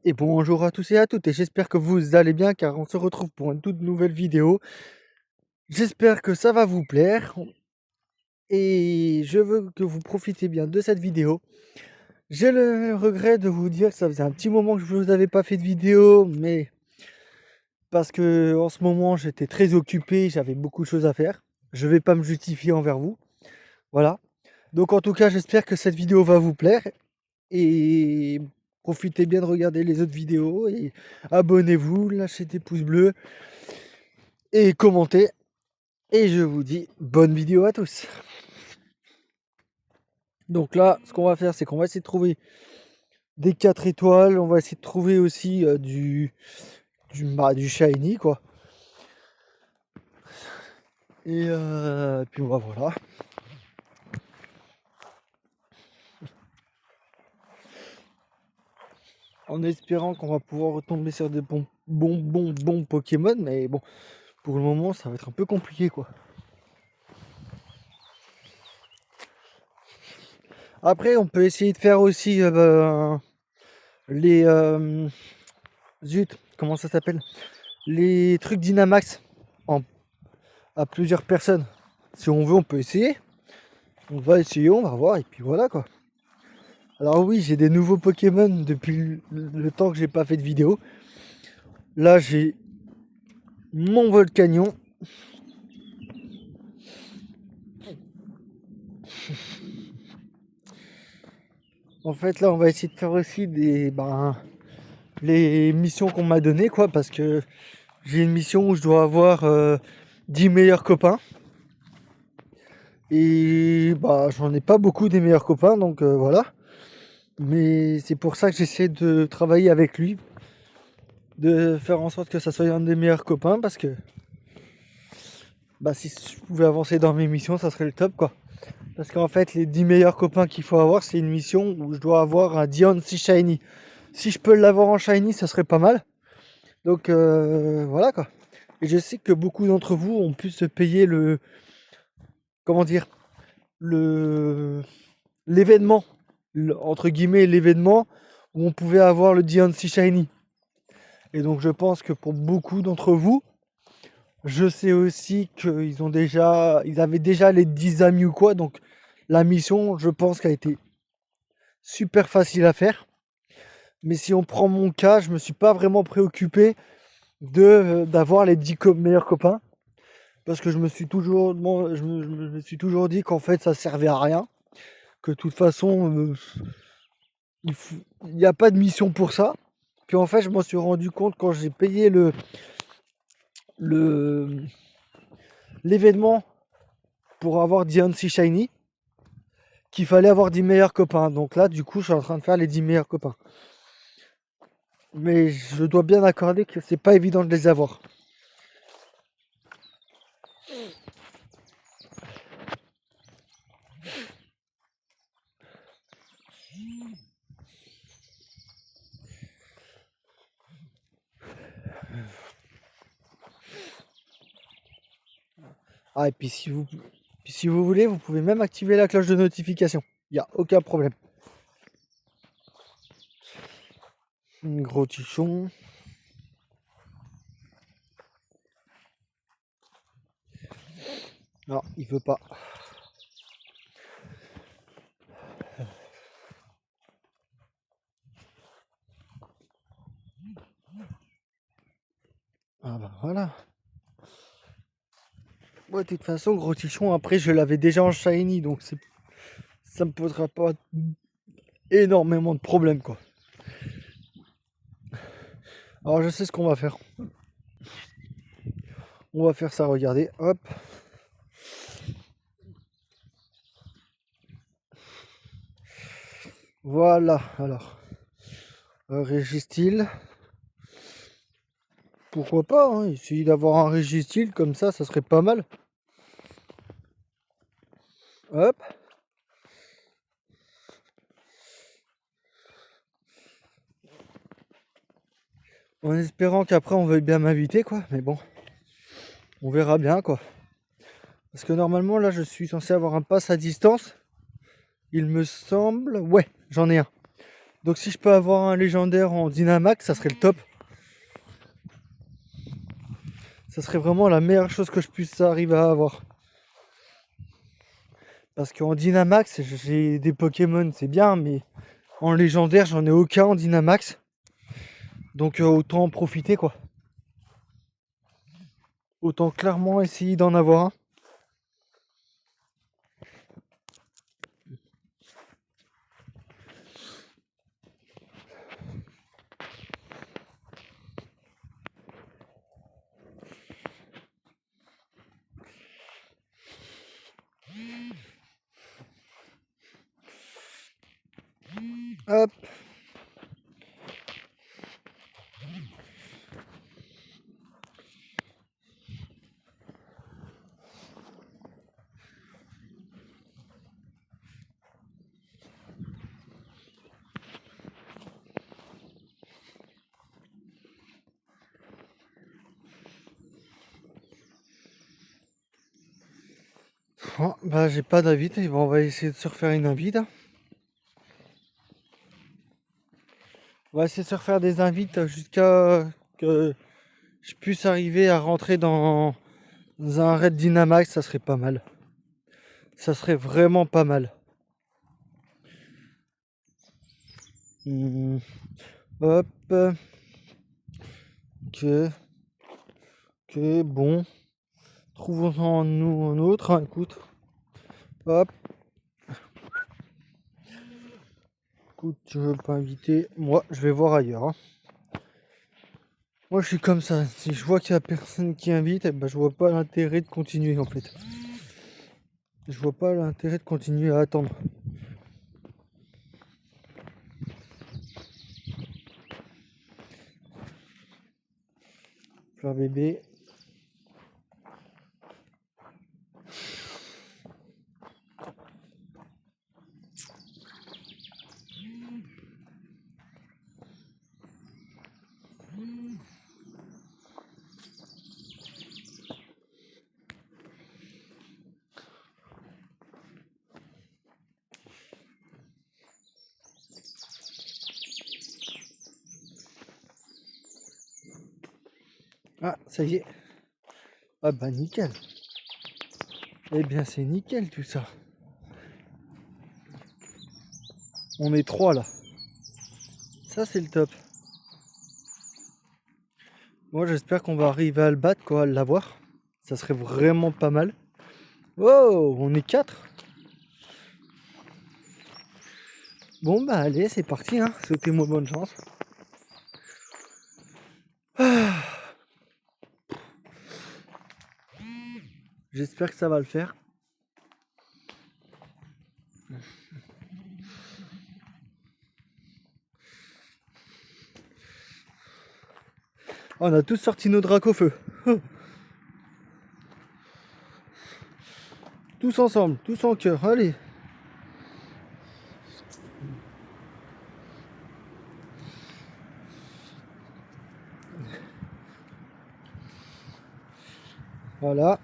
Et bonjour à tous et à toutes, et j'espère que vous allez bien car on se retrouve pour une toute nouvelle vidéo. J'espère que ça va vous plaire et je veux que vous profitez bien de cette vidéo. J'ai le regret de vous dire que ça faisait un petit moment que je vous avais pas fait de vidéo, mais parce que en ce moment j'étais très occupé, j'avais beaucoup de choses à faire. Je vais pas me justifier envers vous, voilà. Donc en tout cas j'espère que cette vidéo va vous plaire et profitez bien de regarder les autres vidéos et abonnez-vous, lâchez des pouces bleus et commentez. Et je vous dis bonne vidéo à tous. Donc là, ce qu'on va faire, c'est qu'on va essayer de trouver des 4 étoiles. On va essayer de trouver aussi du shiny, quoi. Et puis voilà. En espérant qu'on va pouvoir retomber sur des bons Pokémon. Mais bon, pour le moment, ça va être un peu compliqué, quoi. Après, on peut essayer de faire aussi les... zut, comment ça s'appelle? Les trucs Dynamax en, à plusieurs personnes. Si on veut, on peut essayer. On va essayer, on va voir, et puis voilà, quoi. Alors oui, j'ai des nouveaux Pokémon depuis le temps que j'ai pas fait de vidéo. Là, j'ai mon Volcanion. En fait, là, on va essayer de faire aussi les missions qu'on m'a données, quoi, parce que j'ai une mission où je dois avoir 10 meilleurs copains. Et j'en ai pas beaucoup des meilleurs copains, donc voilà. Mais c'est pour ça que j'essaie de travailler avec lui, de faire en sorte que ça soit un des meilleurs copains, parce que si je pouvais avancer dans mes missions, ça serait le top, quoi. Parce qu'en fait, les 10 meilleurs copains qu'il faut avoir, c'est une mission où je dois avoir un Diancie Shiny. Si je peux l'avoir en Shiny, ça serait pas mal. Donc voilà, quoi. Et je sais que beaucoup d'entre vous ont pu se payer comment dire, l'événement, entre guillemets, l'événement où on pouvait avoir le Diancie Shiny. Et donc je pense que pour beaucoup d'entre vous, je sais aussi qu'ils avaient déjà les 10 amis ou quoi. Donc la mission, je pense qu'elle a été super facile à faire. Mais si on prend mon cas, je me suis pas vraiment préoccupé d'avoir les 10 meilleurs copains. Parce que je me suis toujours dit qu'en fait ça servait à rien. Que de toute façon, il n'y a pas de mission pour ça. Puis en fait, je m'en suis rendu compte quand j'ai payé l'événement pour avoir Diancie Shiny, qu'il fallait avoir 10 meilleurs copains. Donc là, du coup, je suis en train de faire les 10 meilleurs copains. Mais je dois bien accorder que c'est pas évident de les avoir. Ah, et puis si vous voulez, vous pouvez même activer la cloche de notification. Il n'y a aucun problème. Gros tichon. Non, il veut pas. Ah voilà. Ouais, de toute façon, gros tichon, après je l'avais déjà en shiny, donc ça me posera pas énormément de problèmes, quoi. Alors je sais ce qu'on va faire. On va faire ça, regardez, hop. Voilà, alors. Régistyle. Pourquoi pas, hein, essayer d'avoir un Régistyle comme ça serait pas mal. Hop. En espérant qu'après on veuille bien m'inviter, quoi. Mais bon, on verra bien, quoi. Parce que normalement, là, je suis censé avoir un pass à distance. Il me semble... Ouais, j'en ai un. Donc si je peux avoir un légendaire en Dynamax, ça serait le top. Ça serait vraiment la meilleure chose que je puisse arriver à avoir. Parce qu'en Dynamax, j'ai des Pokémon, c'est bien, mais en légendaire, j'en ai aucun en Dynamax. Donc autant en profiter, quoi. Autant clairement essayer d'en avoir un. Hop. Oh, bah j'ai pas d'invite, et bon, on va essayer de se refaire une invite. On va essayer de se refaire des invites jusqu'à que je puisse arriver à rentrer dans un raid Dynamax, ça serait pas mal. Ça serait vraiment pas mal. Hop. Ok. Ok, bon. Trouvons-en nous un autre, hein, écoute. Hop. Écoute, tu veux pas inviter? Moi, je vais voir ailleurs, hein. Moi, je suis comme ça. Si je vois qu'il y a personne qui invite, eh ben, je vois pas l'intérêt de continuer, en fait. Je vois pas l'intérêt de continuer à attendre. Fleur bébé. Ah, ça y est. Ah bah nickel. Eh bien, c'est nickel tout ça. On est 3 là. Ça, c'est le top. Moi, j'espère qu'on va arriver à le battre, quoi, à l'avoir. Ça serait vraiment pas mal. Wow, on est 4. Bon, bah allez, c'est parti, hein. Souhaitez-moi bonne chance. Ah. J'espère que ça va le faire. On a tous sorti nos dracs au feu. Tous ensemble, tous en cœur, allez. Voilà.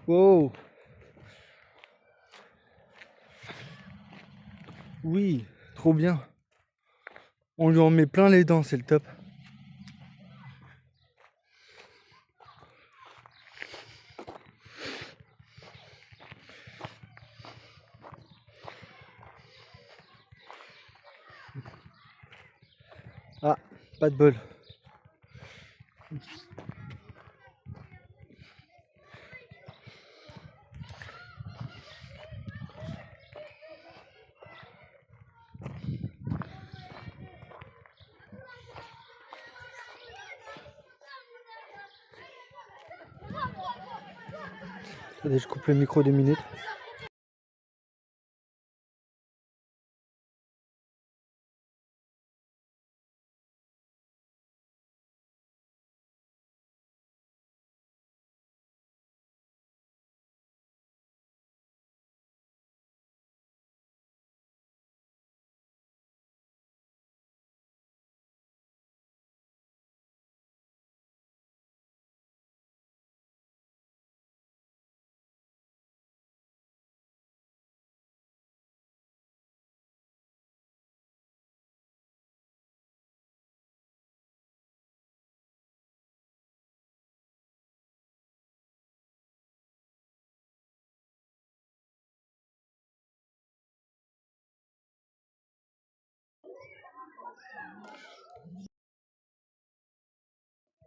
Wow. Oui, trop bien. On lui en met plein les dents, c'est le top. Ah, pas de bol. Allez, je coupe le micro 2 minutes.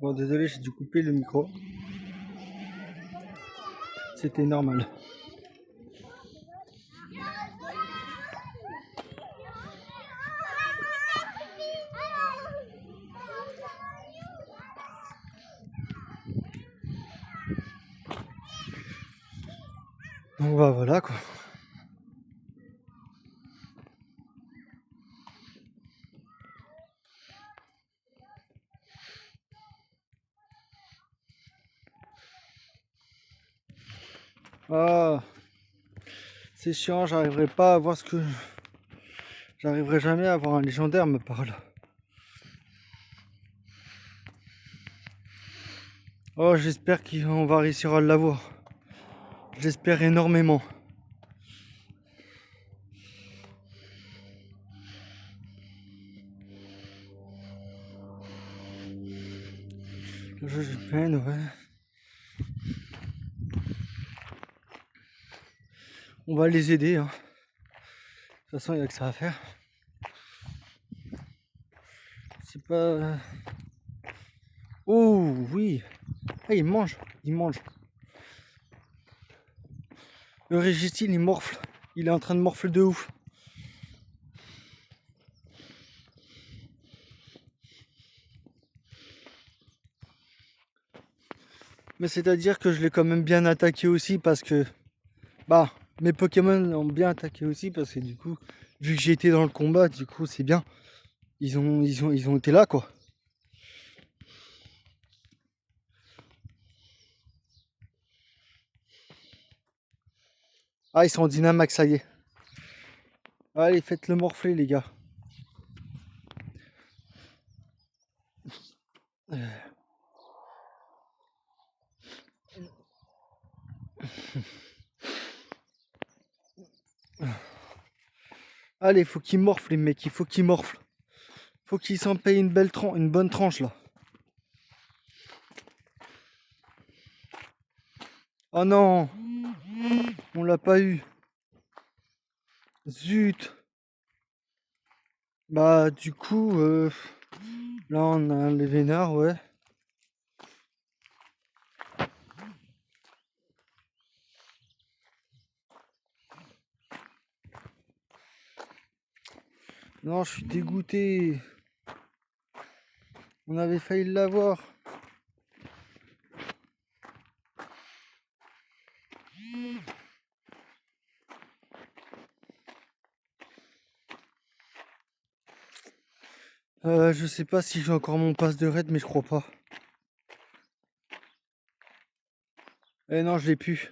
Bon, désolé, j'ai dû couper le micro. C'était normal. Donc bah voilà quoi. Ah, c'est chiant, j'arriverai pas à voir ce que... J'arriverai jamais à avoir un légendaire me parle. Oh, j'espère qu'on va réussir à l'avoir. J'espère énormément. Le jeu de peine, ouais. On va les aider. Hein. De toute façon, il n'y a que ça à faire. C'est pas... Oh, oui. Ah, il mange. Il mange. Le Régistile, il morfle. Il est en train de morfler de ouf. Mais c'est-à-dire que je l'ai quand même bien attaqué aussi parce que... Bah, mes Pokémon ont bien attaqué aussi parce que du coup, vu que j'ai été dans le combat, du coup, c'est bien. Ils ont été là, quoi. Ah, ils sont en Dynamax, ça y est. Allez, faites-le morfler, les gars. Allez, faut qu'ils morflent, les mecs. Il faut qu'ils morflent. Faut qu'ils s'en payent une bonne tranche, là. Oh non, on l'a pas eu. Zut. Bah, du coup, là, on a les vénards, ouais. Non, je suis dégoûté. On avait failli l'avoir. Je sais pas si j'ai encore mon pass de raid, mais je crois pas. Eh non, je l'ai plus.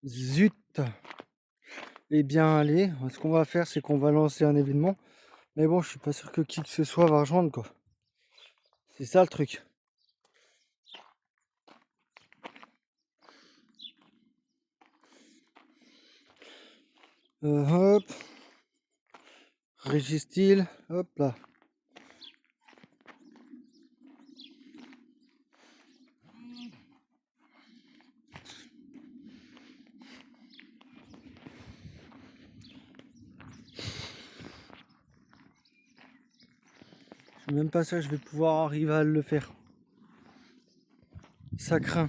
Zut. Eh bien, allez, ce qu'on va faire, c'est qu'on va lancer un événement. Mais bon, je suis pas sûr que qui que ce soit va rejoindre, quoi. C'est ça le truc. Hop. Régistile. Hop là. Je suis même pas sûr que je vais pouvoir arriver à le faire. Ça craint.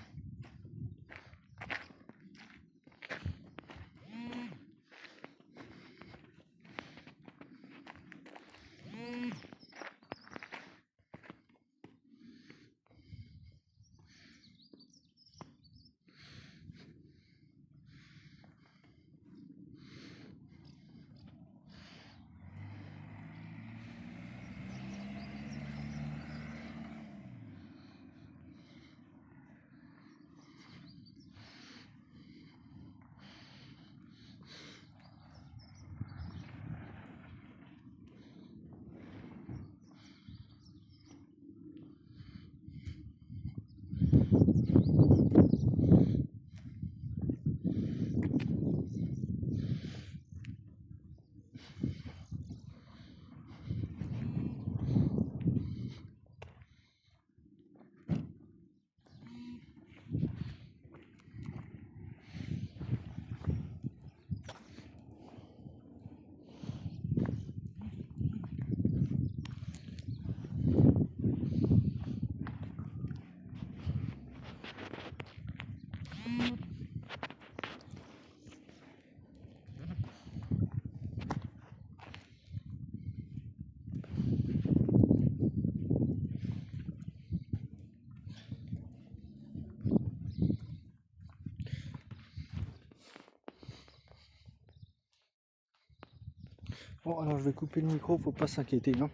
Bon, alors je vais couper le micro, faut pas s'inquiéter, hein.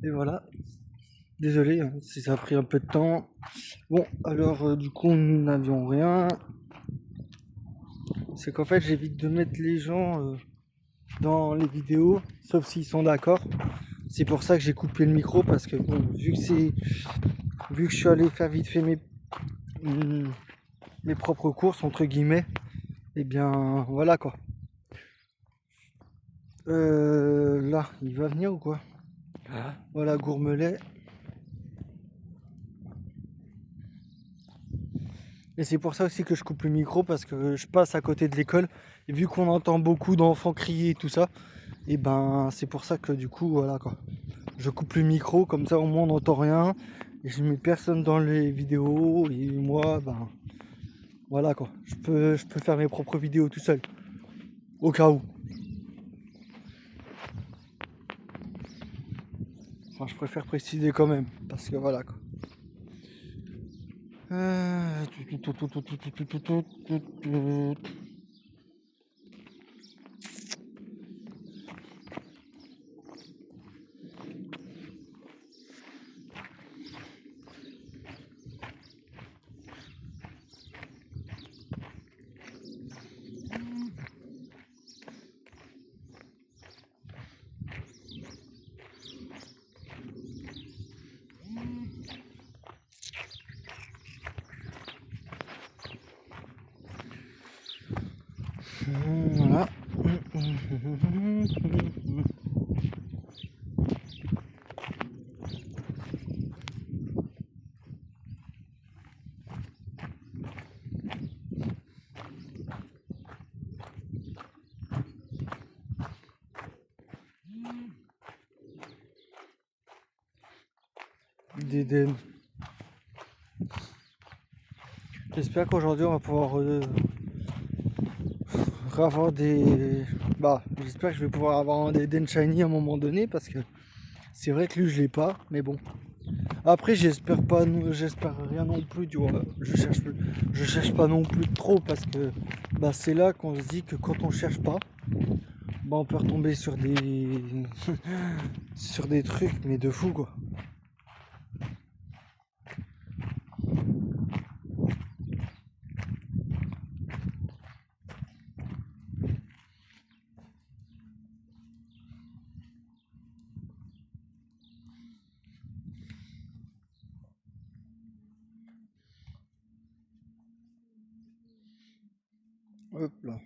Et voilà. Désolé hein, si ça a pris un peu de temps. Bon, alors du coup, nous n'avions rien. C'est qu'en fait, j'évite de mettre les gens dans les vidéos, sauf s'ils sont d'accord. C'est pour ça que j'ai coupé le micro, parce que bon, vu que je suis allé faire vite fait mes propres courses, entre guillemets, et bien voilà quoi. Là, il va venir ou quoi? Voilà, Gourmelet. Et c'est pour ça aussi que je coupe le micro, parce que je passe à côté de l'école. Et vu qu'on entend beaucoup d'enfants crier et tout ça, et ben c'est pour ça que du coup, voilà quoi. Je coupe le micro, comme ça au moins on n'entend rien. Et je mets personne dans les vidéos. Et moi, ben voilà quoi. Je peux faire mes propres vidéos tout seul. Au cas où. Enfin, je préfère préciser quand même. Parce que voilà quoi. Euh, Voilà. D'Eden. J'espère qu'aujourd'hui on va pouvoir avoir des. Bah, j'espère que je vais pouvoir avoir des Den Shiny à un moment donné, parce que c'est vrai que lui je l'ai pas, mais bon. Après j'espère pas, j'espère rien non plus, tu vois. Je cherche pas non plus trop, parce que bah c'est là qu'on se dit que quand on cherche pas, bah on peut retomber sur des sur des trucs mais de fou quoi. Hop là.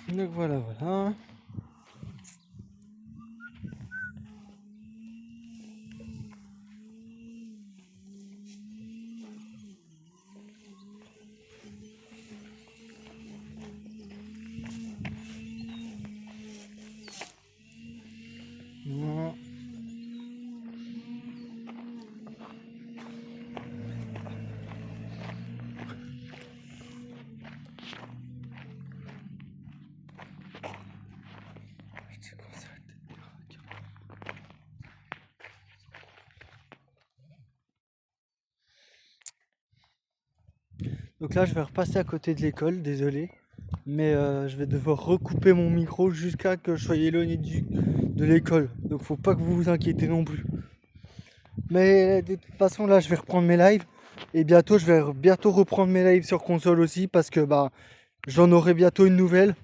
Donc voilà, voilà. Donc là, je vais repasser à côté de l'école, désolé. Mais je vais devoir recouper mon micro jusqu'à que je sois éloigné de l'école. Donc faut pas que vous vous inquiétez non plus. Mais de toute façon, là, je vais reprendre mes lives. Et bientôt, je vais bientôt reprendre mes lives sur console aussi. Parce que bah, j'en aurai bientôt une nouvelle.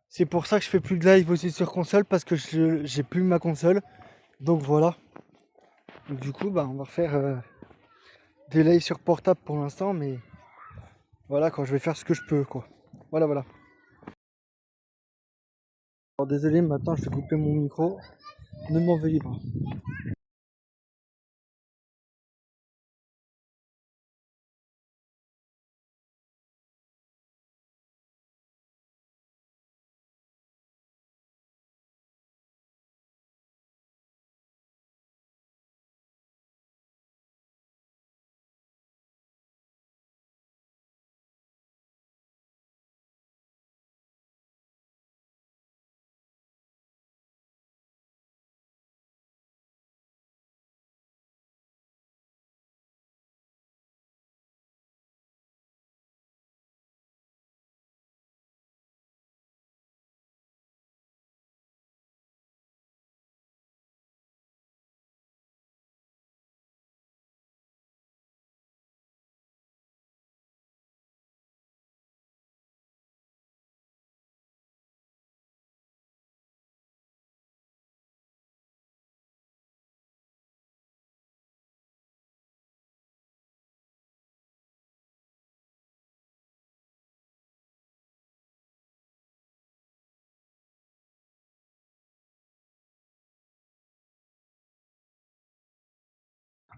C'est pour ça que je fais plus de live aussi sur console. Parce que j'ai plus ma console. Donc voilà. Donc, du coup, bah, on va refaire des lives sur portable pour l'instant. Mais voilà, quand je vais faire ce que je peux, quoi. Voilà, voilà. Alors désolé, maintenant je vais couper mon micro. Ne m'en veuillez pas.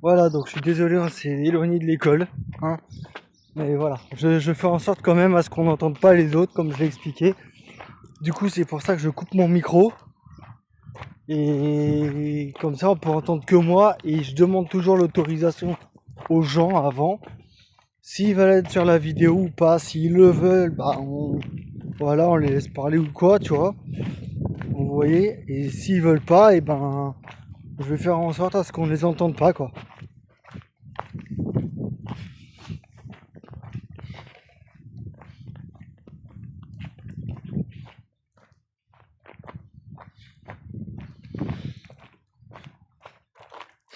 Voilà, donc je suis désolé, on s'est éloigné de l'école. Hein. Mais voilà, je fais en sorte quand même à ce qu'on n'entende pas les autres, comme je l'ai expliqué. Du coup, c'est pour ça que je coupe mon micro. Et comme ça, on peut entendre que moi. Et je demande toujours l'autorisation aux gens avant. S'ils veulent être sur la vidéo ou pas, s'ils le veulent, bah voilà, on les laisse parler ou quoi, tu vois. Vous voyez. Et s'ils veulent pas, et ben je vais faire en sorte à ce qu'on les entende pas, quoi.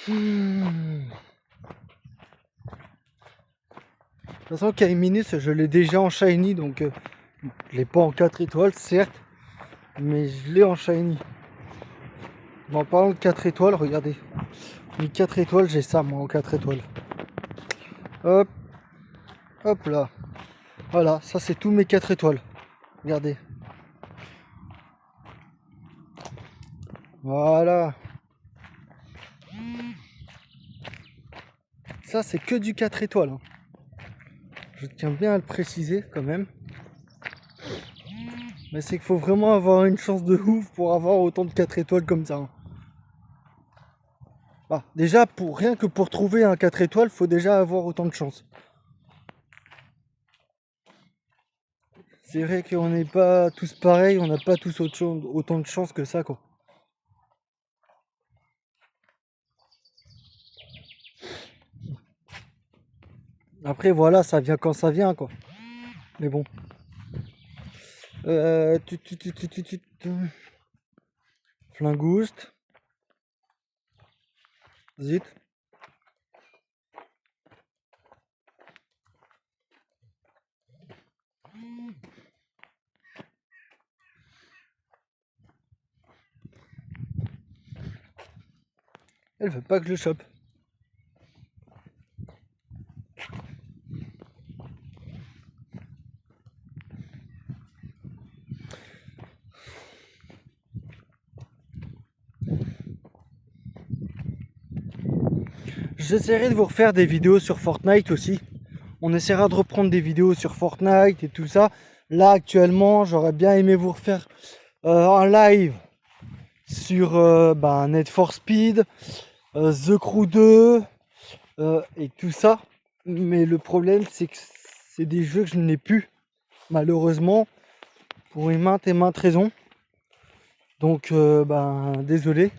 De toute façon, Kaiminus, je l'ai déjà en shiny, donc je l'ai pas en 4 étoiles, certes, mais je l'ai en shiny. En parlant de 4 étoiles, regardez. Les 4 étoiles, j'ai ça moi en 4 étoiles. Hop, hop là. Voilà, ça c'est tous mes 4 étoiles. Regardez. Voilà. Ça c'est que du 4 étoiles. Hein. Je tiens bien à le préciser quand même. Mais c'est qu'il faut vraiment avoir une chance de ouf pour avoir autant de 4 étoiles comme ça. Hein. Bah, déjà, rien que pour trouver un 4 étoiles, faut déjà avoir autant de chance. C'est vrai qu'on n'est pas tous pareils, on n'a pas tous autant de chance que ça, quoi. Après, voilà, ça vient quand ça vient, quoi. Mais bon. Flingouste. Zut. Elle veut pas que je le chope. J'essaierai de vous refaire des vidéos sur Fortnite aussi. On essaiera de reprendre des vidéos sur Fortnite et tout ça. Là, actuellement, j'aurais bien aimé vous refaire un live sur Need for Speed, The Crew 2 et tout ça. Mais le problème, c'est que c'est des jeux que je n'ai plus, malheureusement, pour une maintes et maintes raisons. Donc, désolé.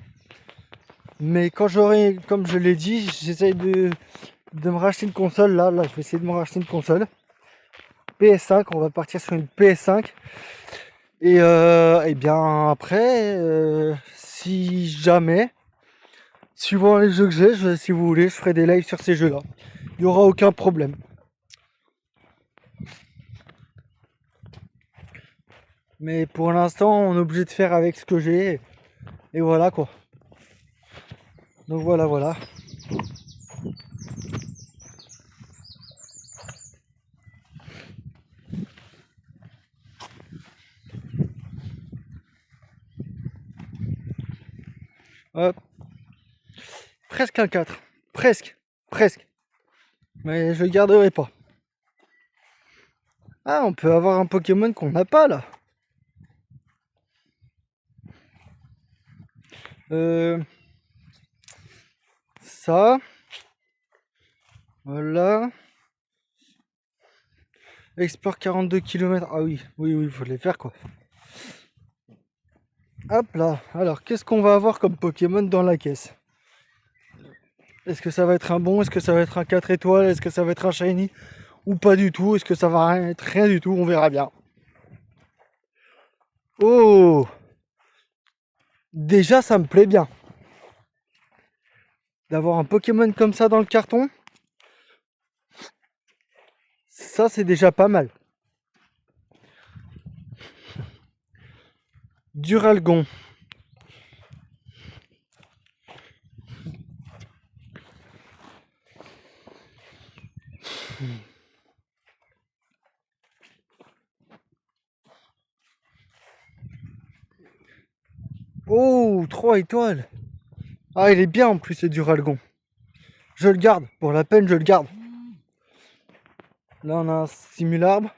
Mais quand j'aurai, comme je l'ai dit, j'essaye de me racheter une console. Là, je vais essayer de me racheter une console. PS5, on va partir sur une PS5. Et bien après, si jamais, suivant les jeux que j'ai, si vous voulez, je ferai des lives sur ces jeux-là. Il n'y aura aucun problème. Mais pour l'instant, on est obligé de faire avec ce que j'ai. Et voilà quoi. Donc voilà. Hop. Presque un 4. Presque. Mais je le garderai pas. Ah, on peut avoir un Pokémon qu'on n'a pas là. Ça. Voilà. Explore 42 km. Ah oui, il faut les faire quoi. Hop là. Alors, qu'est-ce qu'on va avoir comme Pokémon dans la caisse? Est-ce que ça va être un bon? Est-ce que ça va être un 4 étoiles? Est-ce que ça va être un shiny? Ou pas du tout? Est-ce que ça va être rien du tout? On verra bien. Oh! Déjà, ça me plaît bien. D'avoir un Pokémon comme ça dans le carton, ça c'est déjà pas mal. Duralgon. Oh, 3 étoiles. Ah, il est bien en plus, ce Duralgon. Je le garde. Pour la peine, je le garde. Là, on a un Simularbre.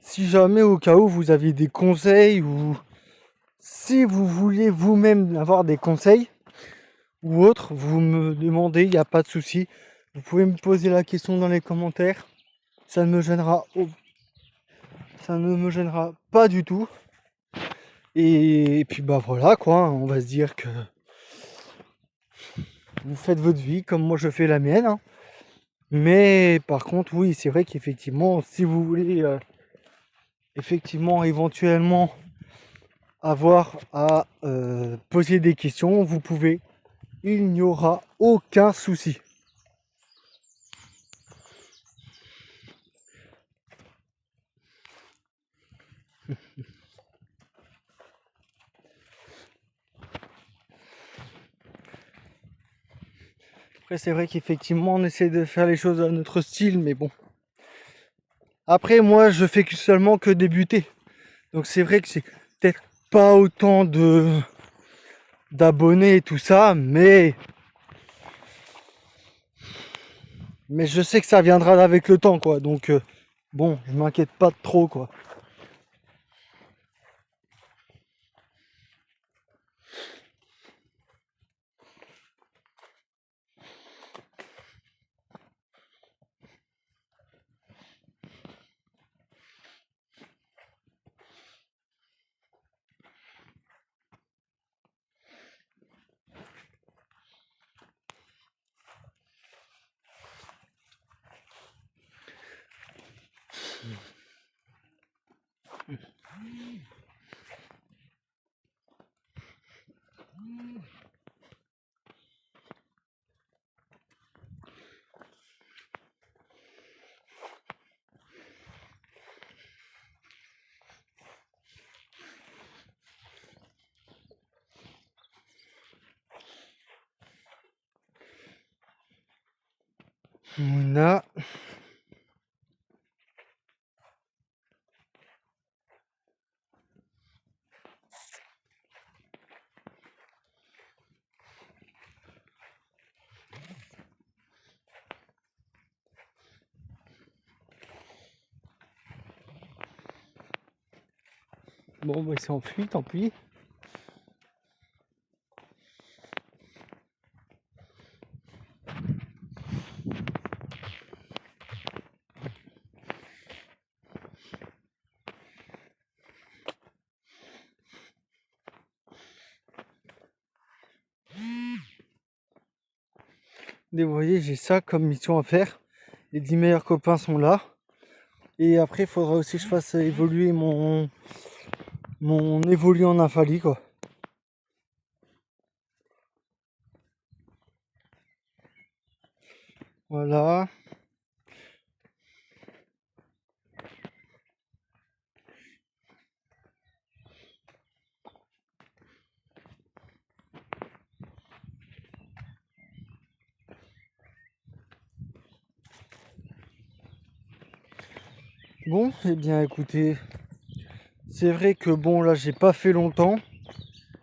Si jamais, au cas où, vous aviez des conseils ou si vous vouliez vous-même avoir des conseils ou autres, vous me demandez, il n'y a pas de souci. Vous pouvez me poser la question dans les commentaires. Ça ne me gênera, ça ne me gênera pas du tout. Et puis bah voilà quoi, on va se dire que vous faites votre vie comme moi je fais la mienne. Hein. Mais par contre, oui, c'est vrai qu'effectivement, si vous voulez effectivement éventuellement avoir à poser des questions, vous pouvez. Il n'y aura aucun souci. Après, c'est vrai qu'effectivement, on essaie de faire les choses à notre style, mais bon. Après, moi, je fais seulement que débuter. Donc, c'est vrai que c'est peut-être pas autant d'abonnés et tout ça, mais je sais que ça viendra avec le temps, quoi. Donc, bon, je m'inquiète pas trop, quoi. On a bon, bah, il s'est enfui, tant pis. Et vous voyez, j'ai ça comme mission à faire. Les 10 meilleurs copains sont là. Et après, il faudra aussi que je fasse évoluer mon évoluer en Infali, quoi. Voilà. Bon, eh bien écoutez, c'est vrai que bon là j'ai pas fait longtemps.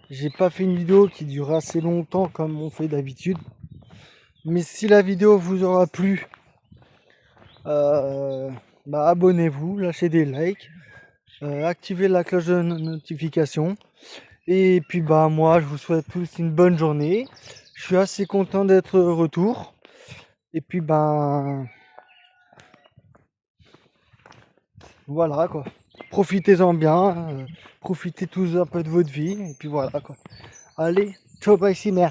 J'ai pas fait une vidéo qui dure assez longtemps comme on fait d'habitude. Mais si la vidéo vous aura plu, abonnez-vous, lâchez des likes, activez la cloche de notification. Et puis moi je vous souhaite tous une bonne journée. Je suis assez content d'être de retour. Et puis voilà quoi. Profitez-en bien, profitez tous un peu de votre vie. Et puis voilà quoi. Allez, ciao bye cimer.